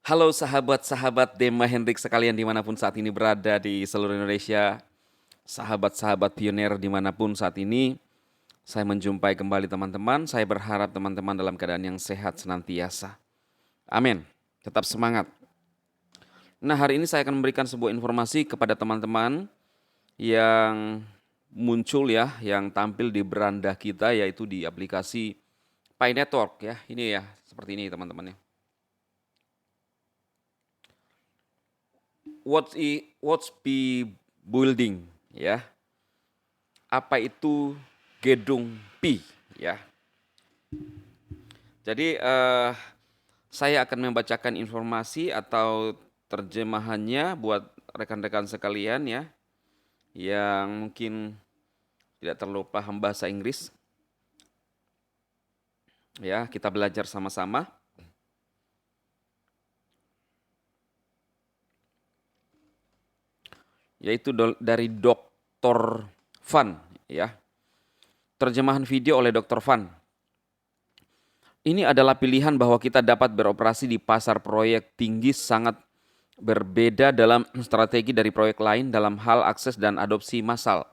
Halo sahabat-sahabat Dema Hendrik sekalian dimanapun saat ini berada di seluruh Indonesia. Sahabat-sahabat pionir dimanapun saat ini. Saya menjumpai kembali teman-teman. Saya berharap teman-teman dalam keadaan yang sehat senantiasa. Amin. Tetap semangat. Nah, hari ini saya akan memberikan sebuah informasi kepada teman-teman yang muncul ya, yang tampil di beranda kita yaitu di aplikasi Pi Network ya. Ini ya, seperti ini teman-teman ya. What's Pi building ya? Apa itu gedung Pi ya? Jadi saya akan membacakan informasi atau terjemahannya buat rekan-rekan sekalian ya, yang mungkin tidak terlalu paham bahasa Inggris. Ya, kita belajar sama-sama. Yaitu dari Dr. Van ya. Terjemahan video oleh Dr. Van. Ini adalah pilihan bahwa kita dapat beroperasi di pasar proyek tinggi sangat berbeda dalam strategi dari proyek lain dalam hal akses dan adopsi massal.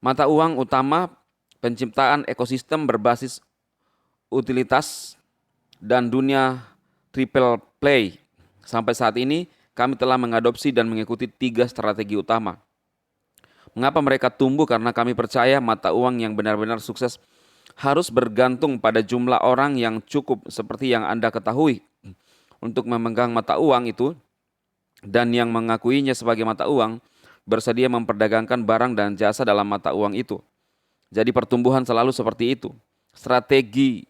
Mata uang utama penciptaan ekosistem berbasis utilitas dan dunia triple play. Sampai saat ini kami telah mengadopsi dan mengikuti 3 strategi utama. Mengapa mereka tumbuh? Karena kami percaya mata uang yang benar-benar sukses harus bergantung pada jumlah orang yang cukup seperti yang Anda ketahui untuk memegang mata uang itu, dan yang mengakuinya sebagai mata uang bersedia memperdagangkan barang dan jasa dalam mata uang itu. Jadi pertumbuhan selalu seperti itu. Strategi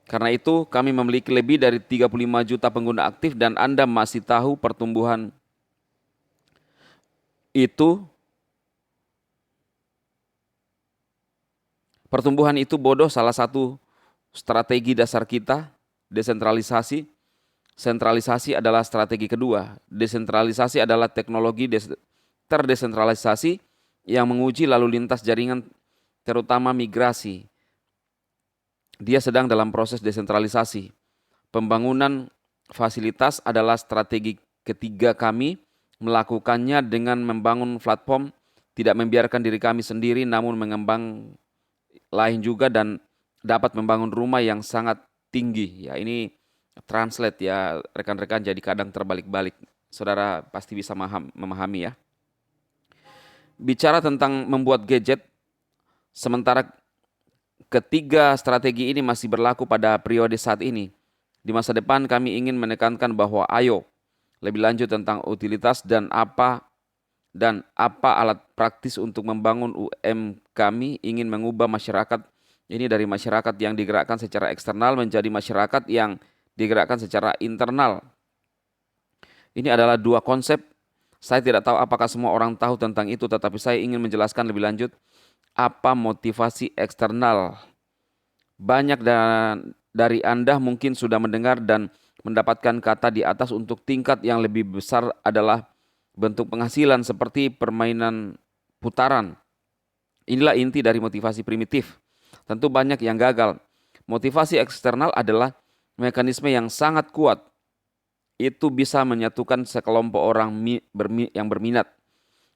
karena itu kami memiliki lebih dari 35 juta pengguna aktif dan Anda masih tahu pertumbuhan itu bodoh. Salah satu strategi dasar kita, desentralisasi. Sentralisasi adalah strategi kedua. Desentralisasi adalah teknologi terdesentralisasi yang menguji lalu lintas jaringan, terutama migrasi. Dia sedang dalam proses desentralisasi. Pembangunan fasilitas adalah strategi ketiga kami, melakukannya dengan membangun platform, tidak membiarkan diri kami sendiri namun mengembang lain juga dan dapat membangun rumah yang sangat tinggi. Ya, ini translate ya rekan-rekan, jadi kadang terbalik-balik. Saudara pasti bisa memahami ya. Bicara tentang membuat gadget, sementara ketiga strategi ini masih berlaku pada periode saat ini. Di masa depan kami ingin menekankan bahwa ayo lebih lanjut tentang utilitas dan apa alat praktis untuk membangun kami ingin mengubah masyarakat ini dari masyarakat yang digerakkan secara eksternal menjadi masyarakat yang digerakkan secara internal. Ini adalah 2 konsep. Saya tidak tahu apakah semua orang tahu tentang itu, tetapi saya ingin menjelaskan lebih lanjut apa motivasi eksternal. Banyak dari Anda mungkin sudah mendengar dan mendapatkan kata di atas. Untuk tingkat yang lebih besar adalah bentuk penghasilan seperti permainan putaran. Inilah inti dari motivasi primitif. Tentu banyak yang gagal. Motivasi eksternal adalah mekanisme yang sangat kuat. Itu bisa menyatukan sekelompok orang yang berminat.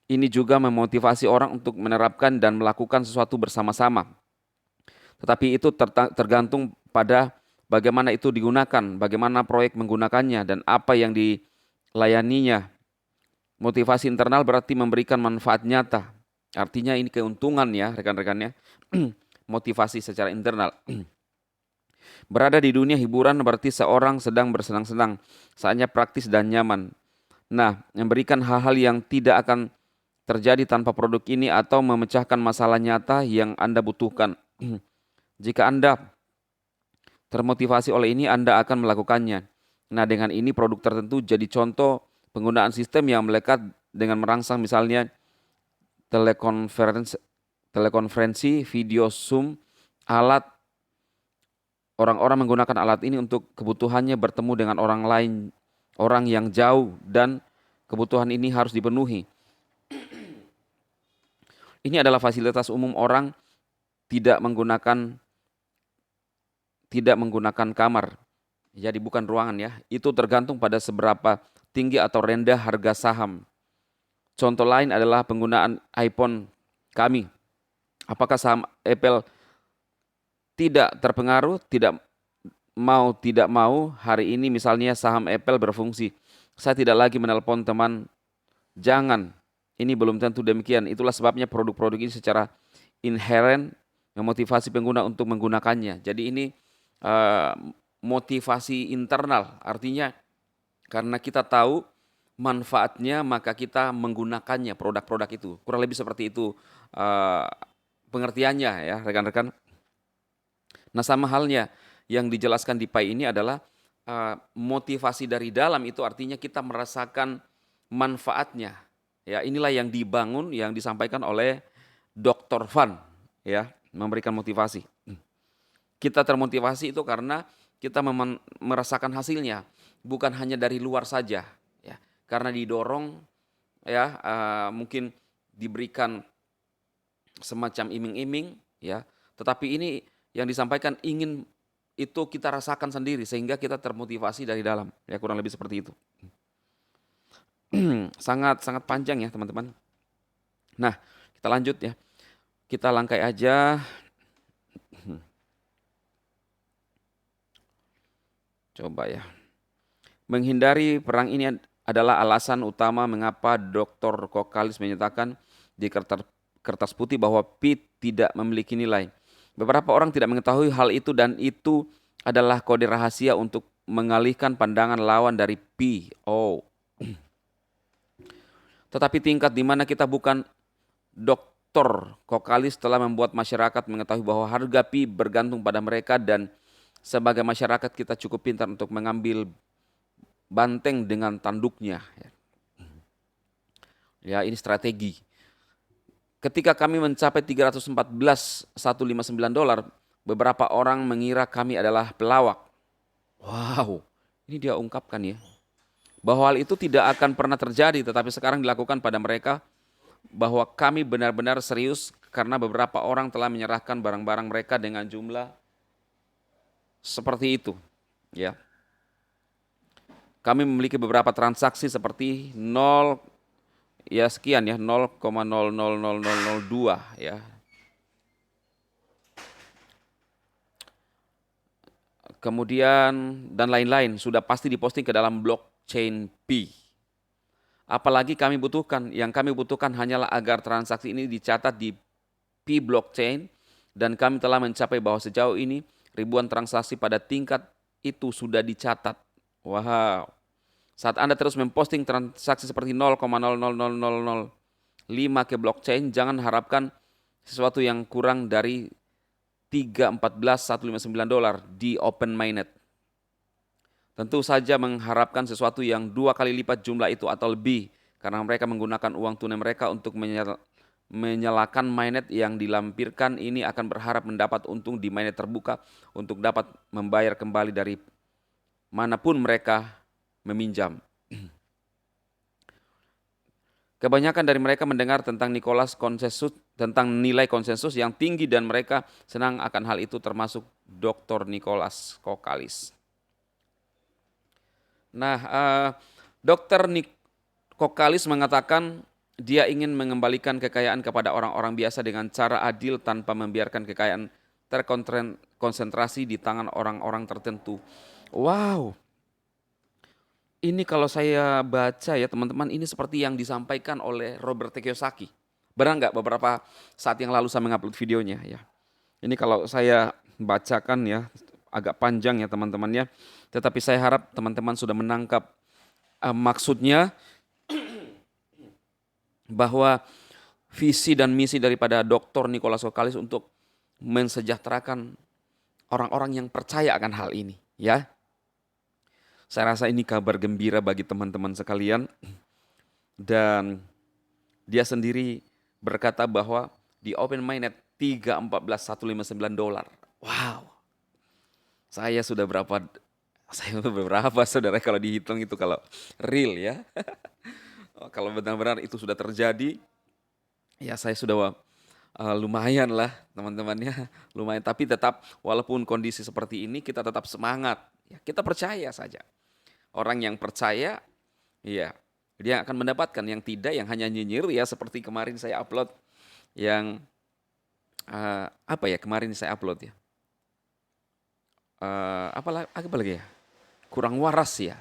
Ini juga memotivasi orang untuk menerapkan dan melakukan sesuatu bersama-sama. Tetapi itu tergantung pada bagaimana itu digunakan, bagaimana proyek menggunakannya, dan apa yang dilayaninya. Motivasi internal berarti memberikan manfaat nyata. Artinya ini keuntungan ya rekan-rekannya. Motivasi secara internal. Berada di dunia hiburan berarti seorang sedang bersenang-senang, saatnya praktis dan nyaman. Nah, memberikan hal-hal yang tidak akan terjadi tanpa produk ini atau memecahkan masalah nyata yang Anda butuhkan. Jika Anda termotivasi oleh ini, Anda akan melakukannya. Nah, dengan ini produk tertentu jadi contoh penggunaan sistem yang melekat dengan merangsang misalnya telekonferensi, video Zoom, alat. Orang-orang menggunakan alat ini untuk kebutuhannya bertemu dengan orang lain, orang yang jauh, dan kebutuhan ini harus dipenuhi. Ini adalah fasilitas umum, orang tidak tidak menggunakan kamar. Jadi bukan ruangan ya. Itu tergantung pada seberapa tinggi atau rendah harga saham. Contoh lain adalah penggunaan iPhone kami. Apakah saham Apple tidak terpengaruh, tidak mau hari ini misalnya saham Apple berfungsi. Saya tidak lagi menelpon teman, jangan. Ini belum tentu demikian. Itulah sebabnya produk-produk ini secara inherent memotivasi pengguna untuk menggunakannya. Jadi ini motivasi internal, artinya karena kita tahu manfaatnya maka kita menggunakannya produk-produk itu. Kurang lebih seperti itu pengertiannya ya rekan-rekan. Nah sama halnya yang dijelaskan di PAI ini adalah motivasi dari dalam itu artinya kita merasakan manfaatnya. Ya inilah yang dibangun, yang disampaikan oleh Dr. Van ya memberikan motivasi. Kita termotivasi itu karena kita merasakan hasilnya, bukan hanya dari luar saja, ya. Karena didorong, ya, mungkin diberikan semacam iming-iming, ya. Tetapi ini yang disampaikan ingin itu kita rasakan sendiri sehingga kita termotivasi dari dalam, ya kurang lebih seperti itu. Sangat panjang ya teman-teman. Nah, kita lanjut ya. Kita langkai aja. Coba ya. Menghindari perang ini adalah alasan utama mengapa Dr. Kokalis menyatakan di kertas putih bahwa Pi tidak memiliki nilai. Beberapa orang tidak mengetahui hal itu dan itu adalah kode rahasia untuk mengalihkan pandangan lawan dari Pi. Tetapi tingkat di mana kita bukan Dr. Kokalis telah membuat masyarakat mengetahui bahwa harga Pi bergantung pada mereka dan sebagai masyarakat kita cukup pintar untuk mengambil banteng dengan tanduknya. Ya ini strategi. Ketika kami mencapai 314.159 dolar, beberapa orang mengira kami adalah pelawak. Wow, ini dia ungkapkan ya. Bahwa hal itu tidak akan pernah terjadi, tetapi sekarang dilakukan pada mereka bahwa kami benar-benar serius karena beberapa orang telah menyerahkan barang-barang mereka dengan jumlah seperti itu, ya. Kami memiliki beberapa transaksi seperti 0 ya sekian ya 0,000002 ya. Kemudian dan lain-lain sudah pasti diposting ke dalam blockchain Pi. Apalagi kami butuhkan, yang kami butuhkan hanyalah agar transaksi ini dicatat di Pi blockchain dan kami telah mencapai bahwa sejauh ini ribuan transaksi pada tingkat itu sudah dicatat. Wow. Saat Anda terus memposting transaksi seperti 0,00005 ke blockchain, jangan harapkan sesuatu yang kurang dari 314.159 dolar di open mainnet. Tentu saja mengharapkan sesuatu yang 2 kali lipat jumlah itu atau lebih karena mereka menggunakan uang tunai mereka untuk menyalakan mainnet yang dilampirkan ini akan berharap mendapat untung di mainnet terbuka untuk dapat membayar kembali dari manapun mereka meminjam. Kebanyakan dari mereka mendengar tentang tentang nilai konsensus yang tinggi dan mereka senang akan hal itu termasuk Dr. Nicholas Kokalis. Nah, Dr. Kokalis mengatakan dia ingin mengembalikan kekayaan kepada orang-orang biasa dengan cara adil tanpa membiarkan kekayaan terkonsentrasi di tangan orang-orang tertentu. Wow, ini kalau saya baca ya teman-teman, ini seperti yang disampaikan oleh Robert Kiyosaki. Benar nggak beberapa saat yang lalu saya mengupload videonya ya. Ini kalau saya bacakan ya agak panjang ya teman-teman ya. Tetapi saya harap teman-teman sudah menangkap maksudnya. Bahwa visi dan misi daripada Dr. Nicholas Kokalis untuk mensejahterakan orang-orang yang percaya akan hal ini, ya. Saya rasa ini kabar gembira bagi teman-teman sekalian. Dan dia sendiri berkata bahwa di open mainnet 314.159 dolar. Wow. Saya sudah berapa saudara kalau dihitung itu kalau real ya. Kalau benar-benar itu sudah terjadi, ya saya sudah lumayan lah teman-temannya, lumayan. Tapi tetap walaupun kondisi seperti ini kita tetap semangat. Ya, kita percaya saja. Orang yang percaya, ya dia akan mendapatkan. Yang tidak, yang hanya nyinyir ya seperti kemarin saya upload yang apa ya kemarin saya upload ya. Apa lagi ya? Kurang waras ya.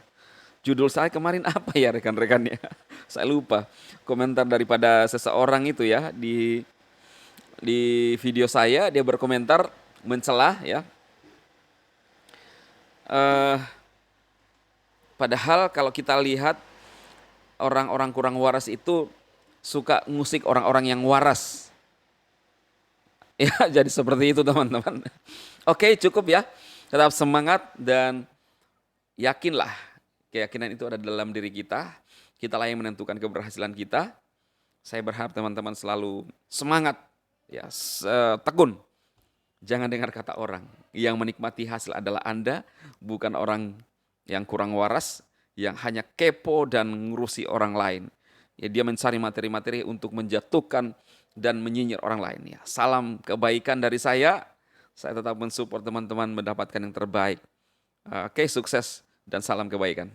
Judul saya kemarin apa ya rekan-rekannya? Saya lupa. Komentar daripada seseorang itu ya di video saya dia berkomentar mencela ya. Eh, Padahal kalau kita lihat orang-orang kurang waras itu suka musik orang-orang yang waras. Ya, jadi seperti itu teman-teman. Oke, cukup ya. Tetap semangat dan yakinlah. Keyakinan itu ada dalam diri kita. Kitalah yang menentukan keberhasilan kita. Saya berharap teman-teman selalu semangat, ya, tekun. Jangan dengar kata orang. Yang menikmati hasil adalah Anda, bukan orang yang kurang waras, yang hanya kepo dan ngurusi orang lain. Ya, dia mencari materi-materi untuk menjatuhkan dan menyinyir orang lain. Ya, salam kebaikan dari saya. Saya tetap mensupport teman-teman mendapatkan yang terbaik. Oke, sukses dan salam kebaikan.